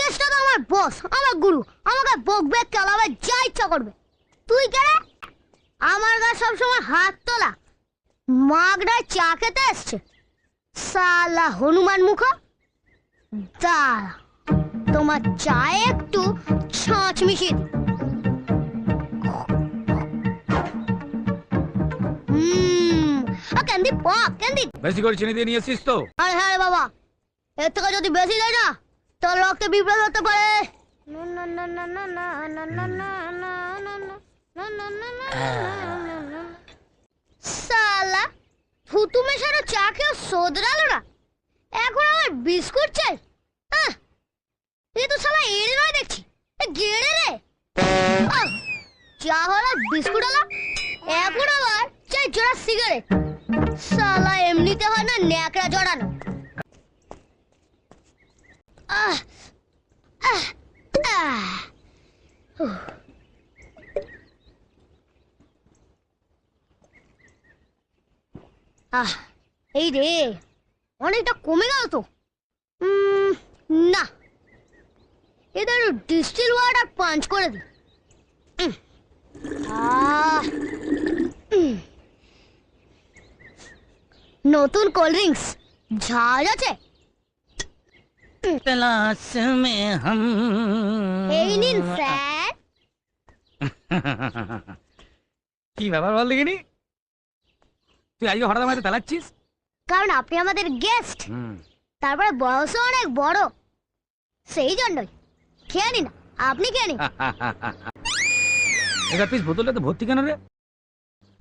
গেস্টটা তো আমার বস, আমার গুরু, আমাকে বকবে, চালাবে, যা ইচ্ছা করবে। তুই কে রে? আমার গা সবসময় হাত তোলা, মাগড়ায় চা খেতে এসছে সালা হনুমান মুখ। দাঁড়া, তোমার চায়ে একটু ছাঁচ মিশিয়ে দি। ক্যান্ডি পপ, ক্যান্ডি বেশি করে চিনি দিয়ে নিয়েছিস তো? আরে হ্যাঁ রে বাবা, এর থেকে যদি বেশি দেয় না তোর রক্তে বিপ্লব হতে পারে। সালা থুতু মেশানো চা খেয়ে সোদরালো না, এখন আমার বিস্কুট চাই। এ তো শালা এড়ে নয় দেখছি, গেড়ে রে। চা হলো, বিস্কুট হলো, এখন আবার চাই জোড়া সিগারেট। শালা এমনিতে হয় না ন্যাকড়া জড়ানো। এই রে, অনেকটা কমে গেল তো। না, এদের ডিস্টিল ওয়াটার পাঞ্চ করে দি। নতুন কোল্ড ড্রিঙ্কস ঝাঁজ আছে? तलाश में हम এই নিন স্যার। কি ব্যাপার বল দেখিনি, তুই আজকে হঠাৎ আমাকে তালাচ্ছিস? কারণ আপনি আমাদের গেস্ট, তারপরে বয়সও অনেক বড়, সেই জন্যই। খেয়ে নিন, আপনি খেয়ে নিন। এবার পিস বোতলটাতে ভর্তি কেন রে?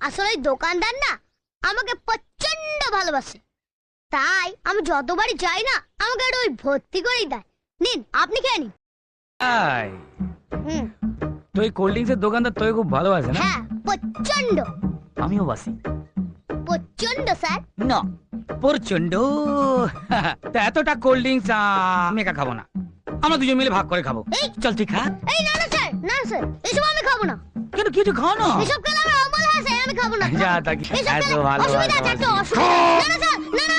আসলে ওই দোকানদার না আমাকে প্রচন্ড ভালোবাসে, তাই আমি যতবারই যাই না আমাকে একটু ওই ভর্তি করেই দেয়। নিন, আপনি খেয়ে নিন। তো এই কোল্ড ড্রিঙ্কসের দোকানদার তোকে খুব ভালোবাসে না? হ্যাঁ, প্রচন্ড। আমিও বাসি। প্রচন্ড স্যার? না, প্রচন্ড। তা এতটা কোল্ড ড্রিঙ্কস আমি একা খাবো না, আমরা দুজন মিলে ভাগ করে খাবো। চল তুই খা। এই না না স্যার, না স্যার, এসব আমি খাবো না। কেন, কিছু খাও না। এসব খেলে আমার অমল হয় স্যার, আমি খাবো না। যা তাকি এসব এত খেলে ভালো অসুবিধা আছে, একটা অসুবিধা। না না স্যার, না না।